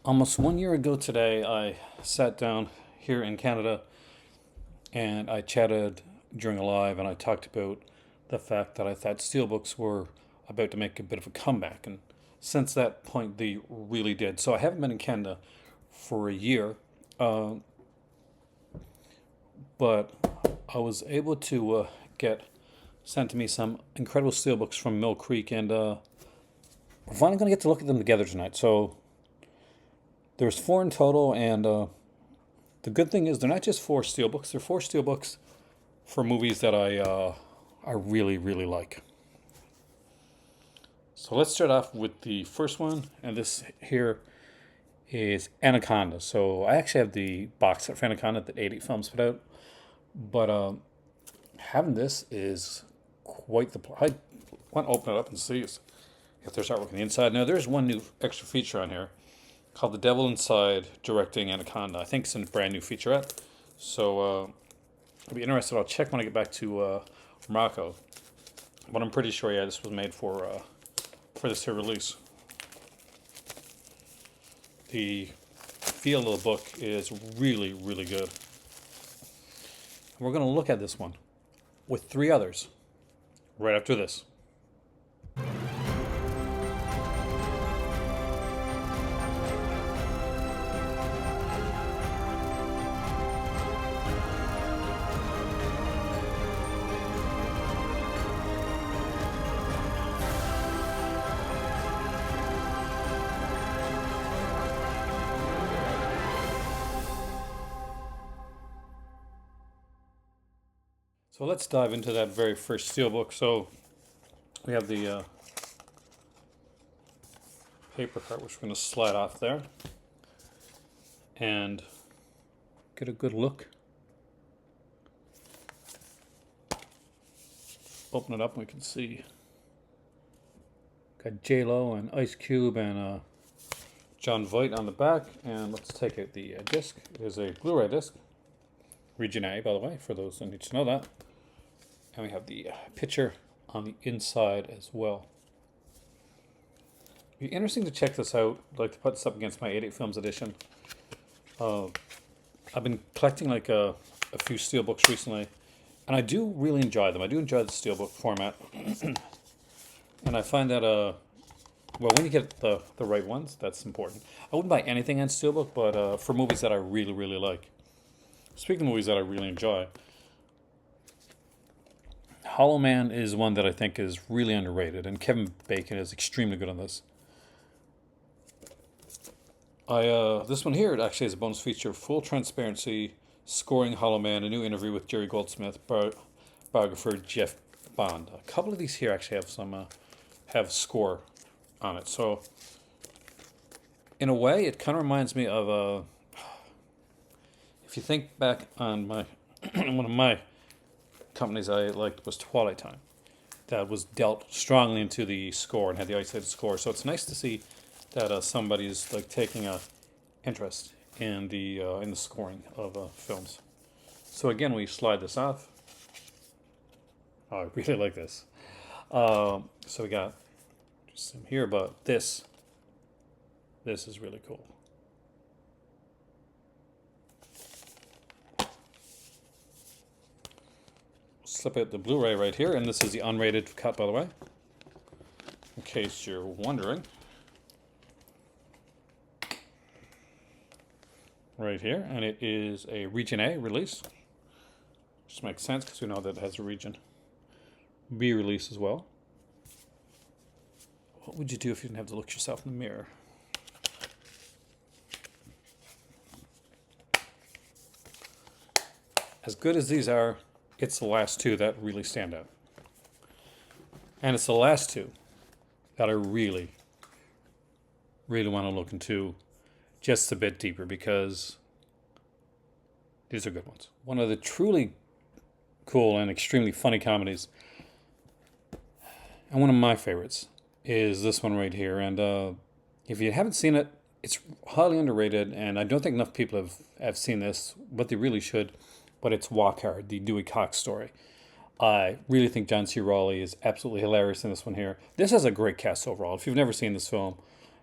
Almost 1 year ago today, I sat down here in Canada and I chatted during a live and I talked about the fact that I thought steelbooks were about to make a bit of a comeback. And since that point, they really did. So I haven't been in Canada for a year, uh, but I was able to get sent to me some incredible steelbooks from Mill Creek, and we're finally going to get to look at them together tonight. So there's four in total, and the good thing is they're not just four steelbooks. They're four steelbooks for movies that I really really like. So let's start off with the first one, and this here is Anaconda. So I actually have the box set for Anaconda that 80 Films put out, but having this is quite the. I want to open it up and see if there's artwork on the inside. Now there's one new extra feature on here called The Devil Inside Directing Anaconda. I think it's a brand new featurette. So I'll be interested. I'll check when I get back to Morocco. But I'm pretty sure, yeah, this was made for this here release. The feel of the book is really, really good. And we're going to look at this one with three others right after this. So let's dive into that very first steelbook. So we have the paper part, which we're going to slide off there and get a good look. Open it up and we can see got J-Lo and Ice Cube and John Voight on the back. And let's take out the disc. It is a Blu-ray disc. Region A, by the way, for those that need to know that. And we have the picture on the inside as well. It'd be interesting to check this out. I'd like to put this up against my 88 Films edition. I've been collecting like a few steelbooks recently, and I do really enjoy them. I do enjoy the steelbook format. And I find that, well, when you get the right ones, that's important. I wouldn't buy anything on steelbook, but for movies that I really, really like. Speaking of movies that I really enjoy, Hollow Man is one that I think is really underrated, and Kevin Bacon is extremely good on this. This one here, it actually is a bonus feature, full transparency, scoring Hollow Man, a new interview with Jerry Goldsmith, biographer Jeff Bond. A couple of these here actually have some have score on it. So in a way, it kind of reminds me of if you think back on my one of my companies I liked was Twilight Time. That was dealt strongly into the score and had the isolated score. So it's nice to see that somebody's like taking a interest in the scoring of films. So again, we slide this off. Oh, I really like this. So we got some here, but this is really cool. Slip out the Blu-ray right here, and this is the unrated cut, by the way, in case you're wondering. Right here, and it is a Region A release. Just makes sense because we know that it has a Region B release as well. What would you do if you didn't have to look yourself in the mirror? As good as these are, it's the last two that really stand out. And it's the last two that I really, really want to look into just a bit deeper because these are good ones. One of the truly cool and extremely funny comedies, and one of my favorites, is this one right here. And if you haven't seen it, it's highly underrated, and I don't think enough people have seen this, but they really should. But it's Walk Hard, the Dewey Cox story. I really think John C. Reilly is absolutely hilarious in this one here. This has a great cast overall. If you've never seen this film,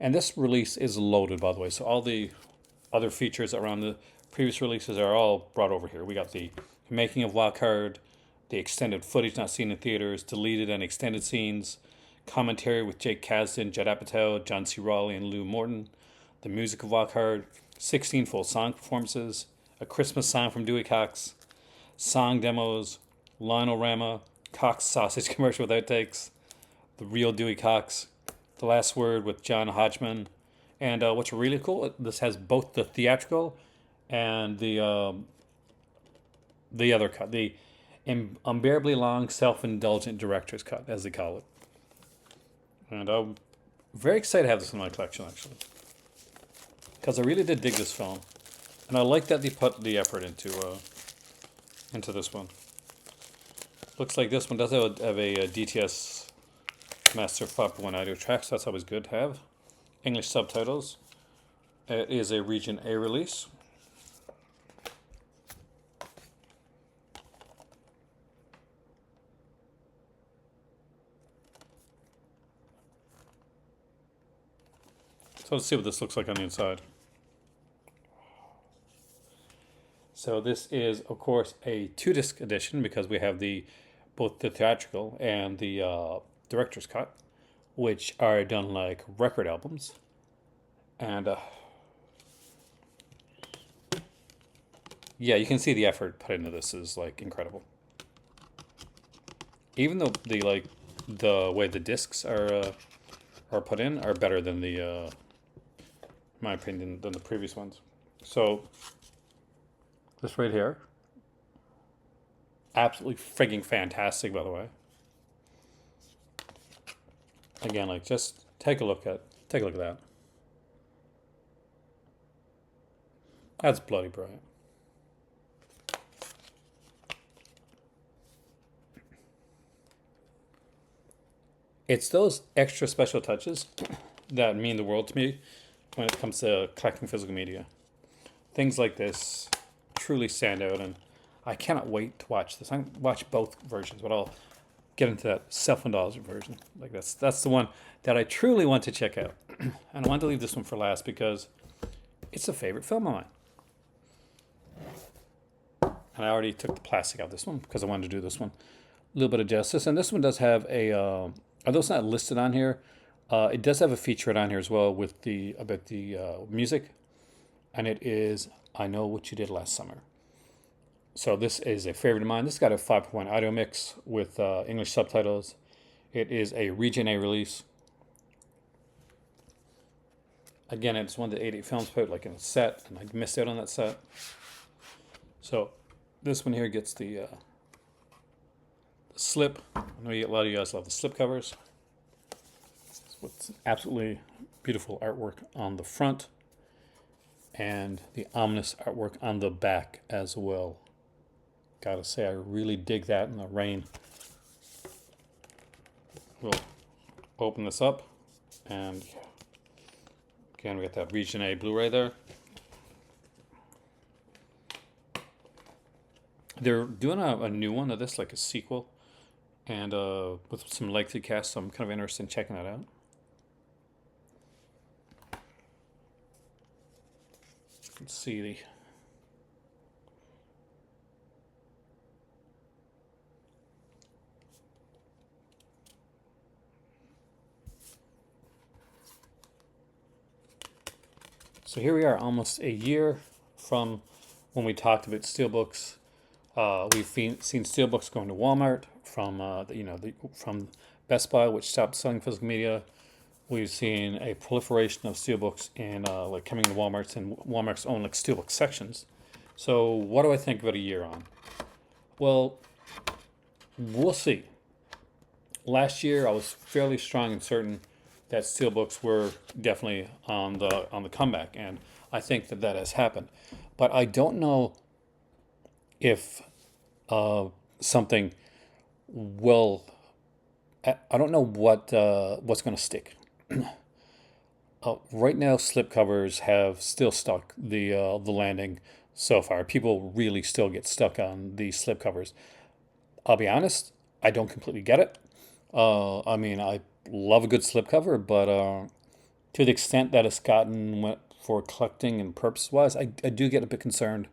And this release is loaded, by the way. So all the other features around the previous releases are all brought over here. We got the making of Wildcard, the extended footage not seen in theaters, deleted and extended scenes, commentary with Jake Kasdan, Judd Apatow, John C. Reilly, and Lou Morton, the music of Wildcard, 16 full song performances, a Christmas song from Dewey Cox, song demos, Lionel Rama, Cox sausage commercial with outtakes, the real Dewey Cox, the last word with John Hodgman, and what's really cool, this has both the theatrical and the other cut, the unbearably long self-indulgent director's cut, as they call it. And I'm very excited to have this in my collection, actually, because I really did dig this film, and I like that they put the effort into this one. Looks like this one does have a DTS Master 5.1 audio track, so that's always good to have. English subtitles. It is a Region A release. So let's see what this looks like on the inside. So this is, of course, a 2-disc edition because we have both the theatrical and the director's cut, which are done like record albums. And yeah, you can see the effort put into this is like incredible. Even though the way the discs are put in are better than in my opinion, than the previous ones. So this right here, absolutely frigging fantastic, by the way. Again, like just take a look at that. That's bloody brilliant. It's those extra special touches that mean the world to me when it comes to collecting physical media. Things like this truly stand out, and I cannot wait to watch this. I watch both versions, but I'll get into that self-indulgent version. Like that's the one that I truly want to check out. And I wanted to leave this one for last because it's a favorite film of mine. And I already took the plastic out of this one because I wanted to do this one a little bit of justice. And this one does have although it's not listed on here, it does have a featurette on here as well with about the music, and it is "I Know What You Did Last Summer." So this is a favorite of mine. This got a 5.1 audio mix with English subtitles. It is a Region A release. Again, it's one of the 88 films put like in a set, and I missed out on that set. So this one here gets the slip. I know a lot of you guys love the slip covers. It's absolutely beautiful artwork on the front and the ominous artwork on the back as well. Gotta say, I really dig that in the rain. We'll open this up, and again, we got that Region A Blu-ray there. They're doing a new one of this, like a sequel, and with some lengthy cast, so I'm kind of interested in checking that out. Let's see So here we are, almost a year from when we talked about Steelbooks. We've seen Steelbooks going to Walmart from Best Buy, which stopped selling physical media. We've seen a proliferation of Steelbooks in coming to Walmart's and Walmart's own like Steelbook sections. So what do I think about a year on? Well, we'll see. Last year, I was fairly strong and certain that Steelbooks were definitely on the comeback, and I think that has happened. But I don't know if something will. I don't know what's going to stick. Right now, slipcovers have still stuck the landing so far. People really still get stuck on the slipcovers. I'll be honest, I don't completely get it. I mean, I love a good slipcover, but to the extent that it's gotten for collecting and purpose-wise, I do get a bit concerned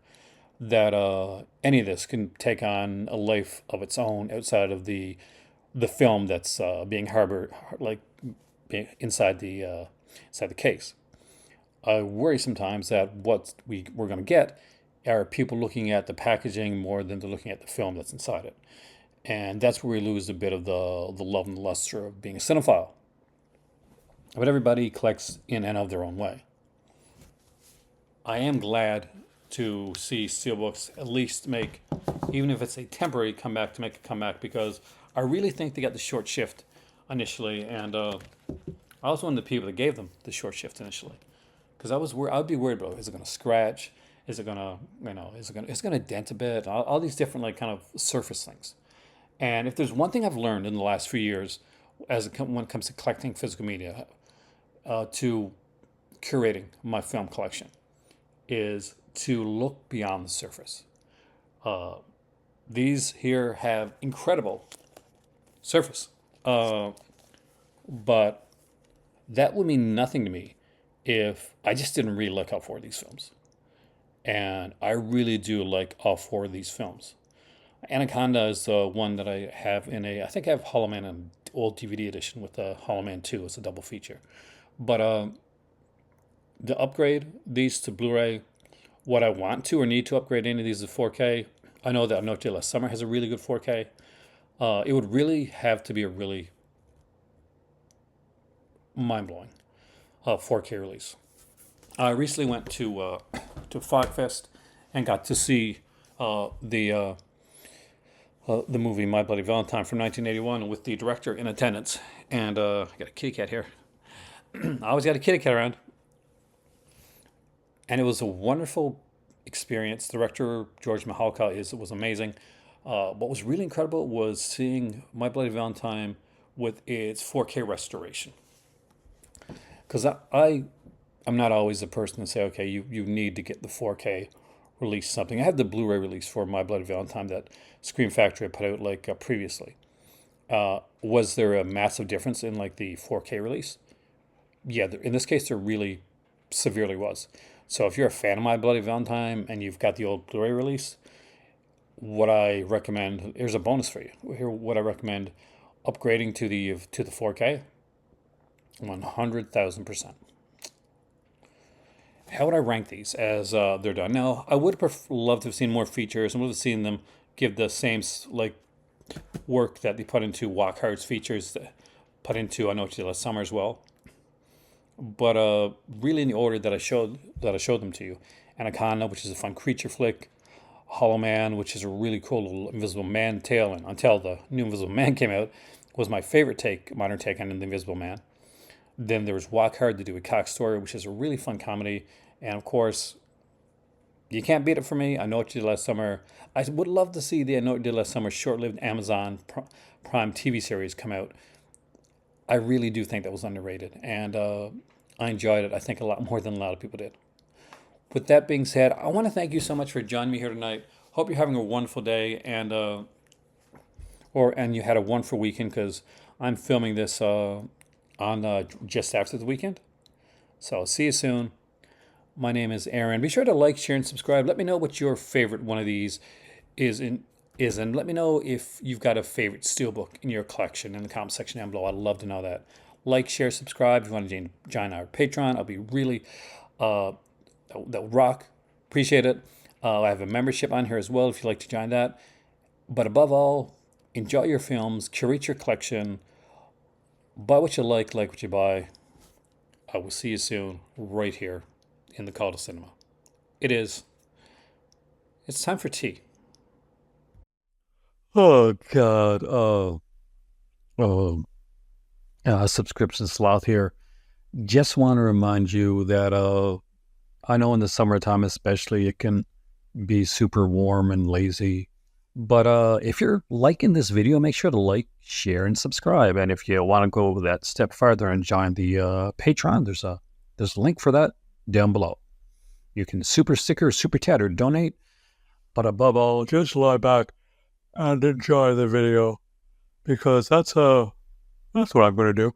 that any of this can take on a life of its own outside of the film that's being harbored, like being inside the case. I worry sometimes that what we're going to get are people looking at the packaging more than they're looking at the film that's inside it. And that's where we lose a bit of the love and the luster of being a cinephile. But everybody collects in and of their own way. I am glad to see Steelbooks at least make, even if it's a temporary comeback, to make a comeback, because I really think they got the short shift initially, and I was one of the people that gave them the short shift initially, because I'd be worried about, is it going to scratch? Is it going to, is it going to dent a bit? All these different like kind of surface things. And if there's one thing I've learned in the last few years, when it comes to collecting physical media, to curating my film collection, is to look beyond the surface. These here have incredible surface, but that would mean nothing to me if I just didn't really like all four of these films. And I really do like all four of these films. Anaconda is the one that I have I think I have Hollow Man in old DVD edition with the Hollow Man 2. It's a double feature. But the upgrade these to Blu-ray, what I want to or need to upgrade any of these to 4K, I know that No Day Last Summer has a really good 4K. It would really have to be a really mind-blowing 4K release. I recently went to Fogfest and got to see the movie My Bloody Valentine from 1981 with the director in attendance. And I got a kitty cat here. I always got a kitty cat around. And it was a wonderful experience. The director, George Mihalka, was amazing. What was really incredible was seeing My Bloody Valentine with its 4K restoration. Because I'm not always the person to say, okay, you need to get the 4K release something. I had the Blu-ray release for My Bloody Valentine that Scream Factory had put out like previously. Was there a massive difference in like the 4K release? Yeah, in this case, there really severely was. So if you're a fan of My Bloody Valentine and you've got the old Blu-ray release, what I recommend, here's a bonus for you. Here, what I recommend upgrading to the 4K, 100,000%. How would I rank these as they're done? Now, I would love to have seen more features. I would have seen them give the same like work that they put into Walk Hard's features, put into I Know What You Did Last Summer as well. But really in the order that I showed them to you. Anaconda, which is a fun creature flick. Hollow Man, which is a really cool little Invisible Man tale, and until the new Invisible Man came out, was my favorite modern take on the Invisible Man. Then there was Walk Hard to do a cock story, which is a really fun comedy. And of course, you can't beat it for me. I Know What You Did Last Summer. I would love to see the I Know What You Did Last Summer short-lived Amazon Prime TV series come out. I really do think that was underrated. And I enjoyed it, I think, a lot more than a lot of people did. With that being said, I want to thank you so much for joining me here tonight. Hope you're having a wonderful day and you had a wonderful weekend, because I'm filming this on just after the weekend. So see you soon. My name is Aaron. Be sure to like, share, and subscribe. Let me know what your favorite one of these is, and let me know if you've got a favorite Steelbook in your collection in the comment section down below. I'd love to know that. Like, share, subscribe. If you want to join our Patreon, I'll be really that would rock. Appreciate it. I have a membership on here as well if you'd like to join that. But above all, enjoy your films, curate your collection, buy what you like what you buy. I will see you soon right here in the Call to Cinema. It's time for tea. Oh, God. Subscription sloth here. Just want to remind you that I know in the summertime especially it can be super warm and lazy. But if you're liking this video, make sure to like, share, and subscribe. And if you want to go that step farther and join the Patreon, there's a link for that down below. You can super sticker, super chat, or donate. But above all, just lie back and enjoy the video, because that's what I'm going to do.